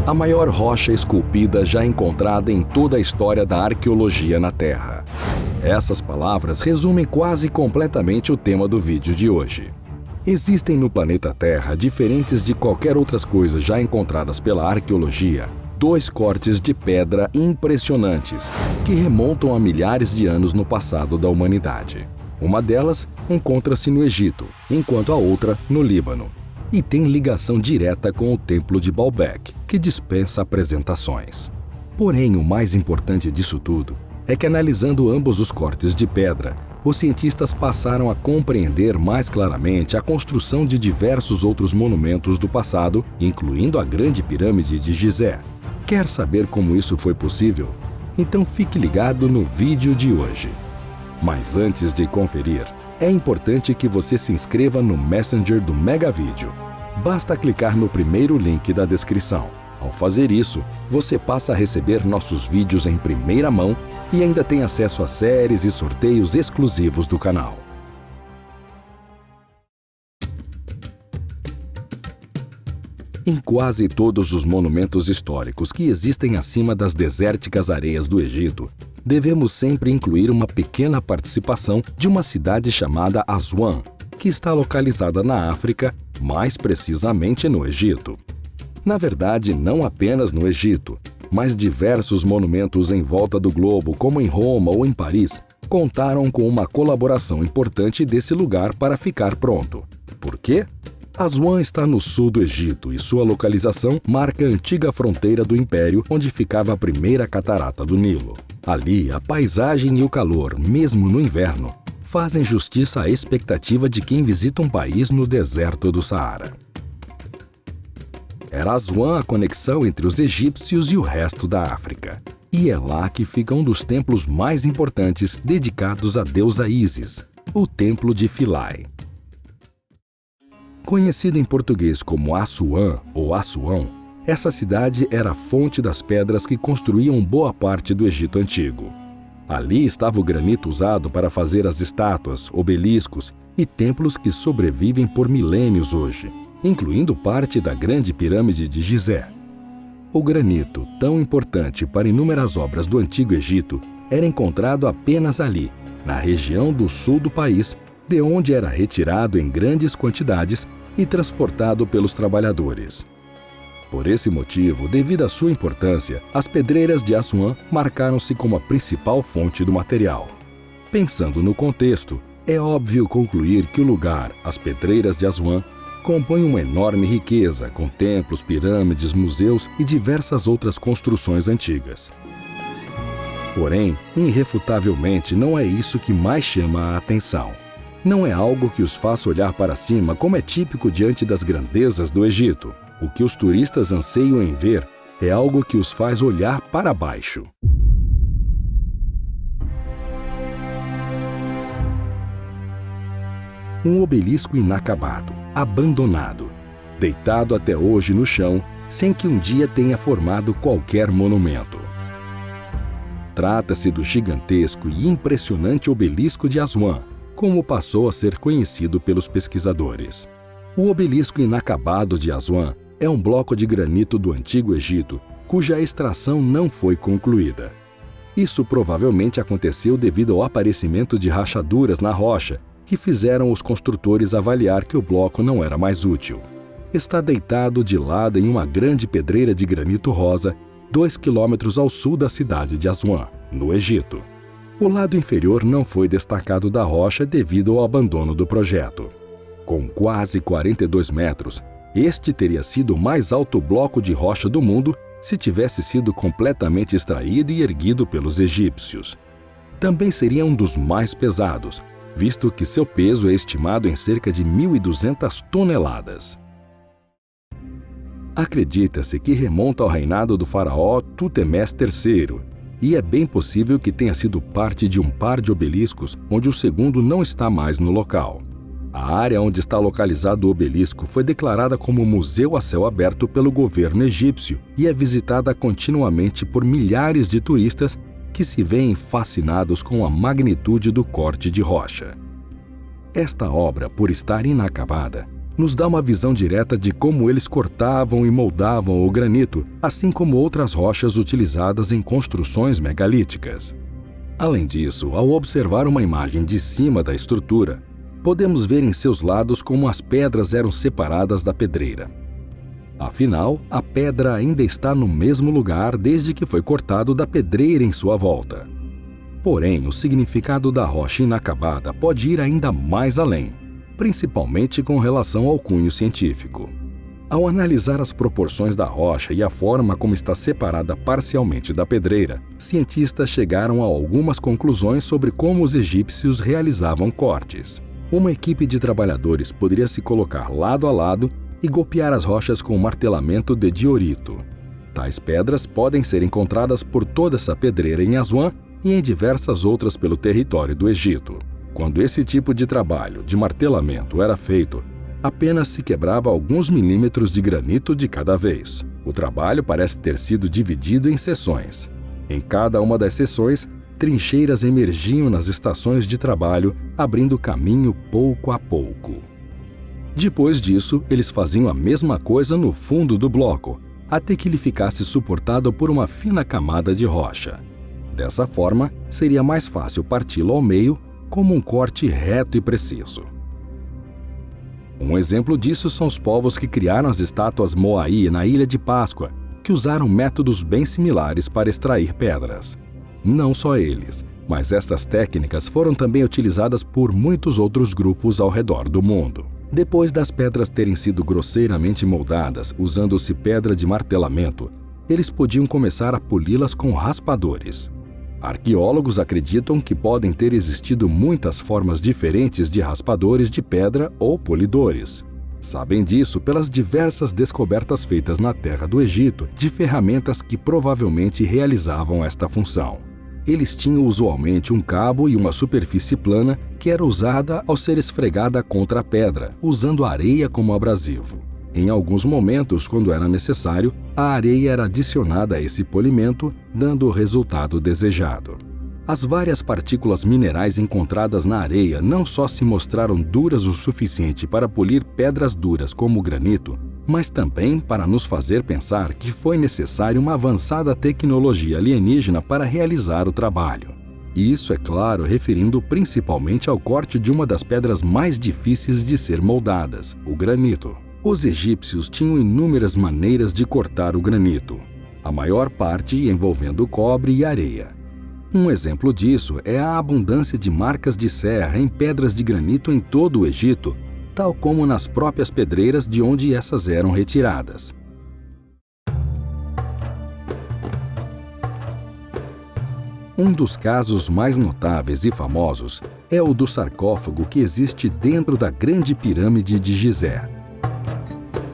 a maior rocha esculpida já encontrada em toda a história da arqueologia na Terra. Essas palavras resumem quase completamente o tema do vídeo de hoje. Existem no planeta Terra, diferentes de qualquer outras coisas já encontradas pela arqueologia, 2 cortes de pedra impressionantes, que remontam a milhares de anos no passado da humanidade. Uma delas encontra-se no Egito, enquanto a outra no Líbano, e tem ligação direta com o Templo de Baalbek, que dispensa apresentações. Porém, o mais importante disso tudo é que, analisando ambos os cortes de pedra, os cientistas passaram a compreender mais claramente a construção de diversos outros monumentos do passado, incluindo a Grande Pirâmide de Gizé. Quer saber como isso foi possível? Então fique ligado no vídeo de hoje. Mas antes de conferir, é importante que você se inscreva no Messenger do Mega Vídeo. Basta clicar no primeiro link da descrição. Ao fazer isso, você passa a receber nossos vídeos em primeira mão e ainda tem acesso a séries e sorteios exclusivos do canal. Em quase todos os monumentos históricos que existem acima das desérticas areias do Egito, devemos sempre incluir uma pequena participação de uma cidade chamada Aswan, que está localizada na África, mais precisamente no Egito. Na verdade, não apenas no Egito, mas diversos monumentos em volta do globo, como em Roma ou em Paris, contaram com uma colaboração importante desse lugar para ficar pronto. Por quê? Aswan está no sul do Egito e sua localização marca a antiga fronteira do Império, onde ficava a primeira catarata do Nilo. Ali, a paisagem e o calor, mesmo no inverno, fazem justiça à expectativa de quem visita um país no deserto do Saara. Era Aswan a conexão entre os egípcios e o resto da África. E é lá que fica um dos templos mais importantes dedicados à deusa Ísis, o Templo de Philae. Conhecida em português como Assuã ou Assuão, essa cidade era a fonte das pedras que construíam boa parte do Egito Antigo. Ali estava o granito usado para fazer as estátuas, obeliscos e templos que sobrevivem por milênios hoje, incluindo parte da Grande Pirâmide de Gizé. O granito, tão importante para inúmeras obras do Antigo Egito, era encontrado apenas ali, na região do sul do país, de onde era retirado em grandes quantidades e transportado pelos trabalhadores. Por esse motivo, devido à sua importância, as pedreiras de Assuã marcaram-se como a principal fonte do material. Pensando no contexto, é óbvio concluir que o lugar, as pedreiras de Assuã, compõe uma enorme riqueza, com templos, pirâmides, museus e diversas outras construções antigas. Porém, irrefutavelmente, não é isso que mais chama a atenção. Não é algo que os faça olhar para cima, como é típico diante das grandezas do Egito. O que os turistas anseiam em ver é algo que os faz olhar para baixo. Um obelisco inacabado, abandonado, deitado até hoje no chão, sem que um dia tenha formado qualquer monumento. Trata-se do gigantesco e impressionante obelisco de Assuã, como passou a ser conhecido pelos pesquisadores. O obelisco inacabado de Assuã é um bloco de granito do Antigo Egito, cuja extração não foi concluída. Isso provavelmente aconteceu devido ao aparecimento de rachaduras na rocha, que fizeram os construtores avaliar que o bloco não era mais útil. Está deitado de lado em uma grande pedreira de granito rosa, 2 quilômetros ao sul da cidade de Assuã, no Egito. O lado inferior não foi destacado da rocha devido ao abandono do projeto. Com quase 42 metros, este teria sido o mais alto bloco de rocha do mundo se tivesse sido completamente extraído e erguido pelos egípcios. Também seria um dos mais pesados, visto que seu peso é estimado em cerca de 1.200 toneladas. Acredita-se que remonta ao reinado do faraó Tutemés III, e é bem possível que tenha sido parte de um par de obeliscos onde o segundo não está mais no local. A área onde está localizado o obelisco foi declarada como museu a céu aberto pelo governo egípcio e é visitada continuamente por milhares de turistas que se veem fascinados com a magnitude do corte de rocha. Esta obra, por estar inacabada, nos dá uma visão direta de como eles cortavam e moldavam o granito, assim como outras rochas utilizadas em construções megalíticas. Além disso, ao observar uma imagem de cima da estrutura, podemos ver em seus lados como as pedras eram separadas da pedreira. Afinal, a pedra ainda está no mesmo lugar desde que foi cortado da pedreira em sua volta. Porém, o significado da rocha inacabada pode ir ainda mais além, principalmente com relação ao cunho científico. Ao analisar as proporções da rocha e a forma como está separada parcialmente da pedreira, cientistas chegaram a algumas conclusões sobre como os egípcios realizavam cortes. Uma equipe de trabalhadores poderia se colocar lado a lado e golpear as rochas com um martelamento de diorito. Tais pedras podem ser encontradas por toda essa pedreira em Aswan e em diversas outras pelo território do Egito. Quando esse tipo de trabalho de martelamento era feito, apenas se quebrava alguns milímetros de granito de cada vez. O trabalho parece ter sido dividido em seções. Em cada uma das seções, trincheiras emergiam nas estações de trabalho, abrindo caminho pouco a pouco. Depois disso, eles faziam a mesma coisa no fundo do bloco, até que ele ficasse suportado por uma fina camada de rocha. Dessa forma, seria mais fácil parti-lo ao meio, como um corte reto e preciso. Um exemplo disso são os povos que criaram as estátuas Moai na Ilha de Páscoa, que usaram métodos bem similares para extrair pedras. Não só eles, mas estas técnicas foram também utilizadas por muitos outros grupos ao redor do mundo. Depois das pedras terem sido grosseiramente moldadas usando-se pedra de martelamento, eles podiam começar a poli-las com raspadores. Arqueólogos acreditam que podem ter existido muitas formas diferentes de raspadores de pedra ou polidores. Sabem disso pelas diversas descobertas feitas na terra do Egito de ferramentas que provavelmente realizavam esta função. Eles tinham usualmente um cabo e uma superfície plana que era usada ao ser esfregada contra a pedra, usando areia como abrasivo. Em alguns momentos, quando era necessário, a areia era adicionada a esse polimento, dando o resultado desejado. As várias partículas minerais encontradas na areia não só se mostraram duras o suficiente para polir pedras duras como o granito, mas também para nos fazer pensar que foi necessária uma avançada tecnologia alienígena para realizar o trabalho. E isso, é claro, referindo principalmente ao corte de uma das pedras mais difíceis de ser moldadas, o granito. Os egípcios tinham inúmeras maneiras de cortar o granito, a maior parte envolvendo cobre e areia. Um exemplo disso é a abundância de marcas de serra em pedras de granito em todo o Egito, tal como nas próprias pedreiras de onde essas eram retiradas. Um dos casos mais notáveis e famosos é o do sarcófago que existe dentro da Grande Pirâmide de Gizé.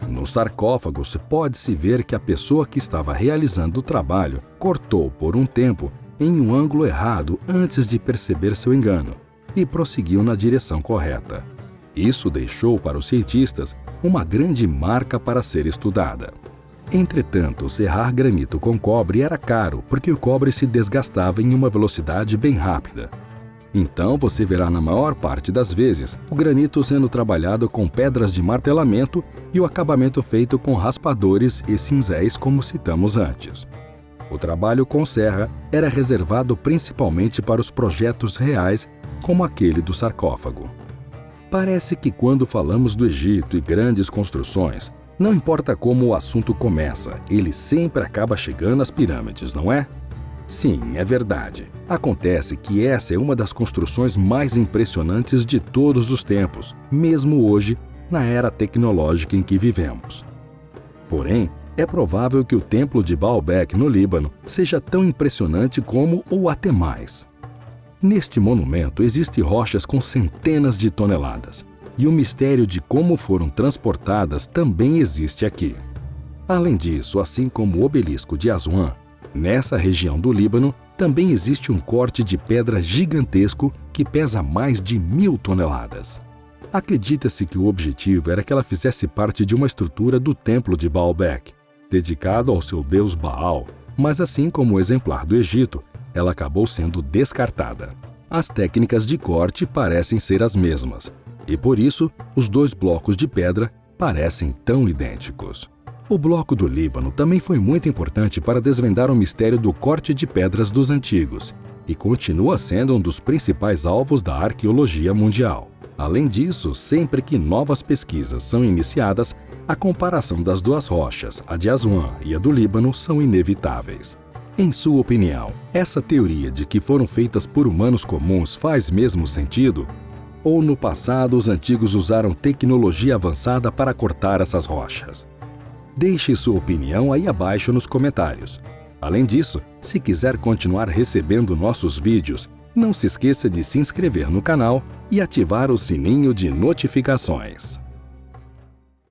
No sarcófago, pode-se ver que a pessoa que estava realizando o trabalho cortou por um tempo em um ângulo errado antes de perceber seu engano e prosseguiu na direção correta. Isso deixou para os cientistas uma grande marca para ser estudada. Entretanto, serrar granito com cobre era caro porque o cobre se desgastava em uma velocidade bem rápida. Então você verá na maior parte das vezes o granito sendo trabalhado com pedras de martelamento e o acabamento feito com raspadores e cinzéis, como citamos antes. O trabalho com serra era reservado principalmente para os projetos reais, como aquele do sarcófago. Parece que quando falamos do Egito e grandes construções, não importa como o assunto começa, ele sempre acaba chegando às pirâmides, não é? Sim, é verdade. Acontece que essa é uma das construções mais impressionantes de todos os tempos, mesmo hoje, na era tecnológica em que vivemos. Porém, é provável que o templo de Baalbek, no Líbano, seja tão impressionante como ou até mais. Neste monumento existem rochas com centenas de toneladas, e o mistério de como foram transportadas também existe aqui. Além disso, assim como o obelisco de Aswan, nessa região do Líbano também existe um corte de pedra gigantesco que pesa mais de 1.000 toneladas. Acredita-se que o objetivo era que ela fizesse parte de uma estrutura do templo de Baalbek, dedicado ao seu deus Baal, mas assim como o exemplar do Egito, ela acabou sendo descartada. As técnicas de corte parecem ser as mesmas, E por isso, os dois blocos de pedra parecem tão idênticos. O bloco do Líbano também foi muito importante para desvendar o mistério do corte de pedras dos antigos e continua sendo um dos principais alvos da arqueologia mundial. Além disso, sempre que novas pesquisas são iniciadas, a comparação das duas rochas, a de Aswan e a do Líbano, são inevitáveis. Em sua opinião, essa teoria de que foram feitas por humanos comuns faz mesmo sentido? Ou no passado os antigos usaram tecnologia avançada para cortar essas rochas? Deixe sua opinião aí abaixo nos comentários. Além disso, se quiser continuar recebendo nossos vídeos, não se esqueça de se inscrever no canal e ativar o sininho de notificações.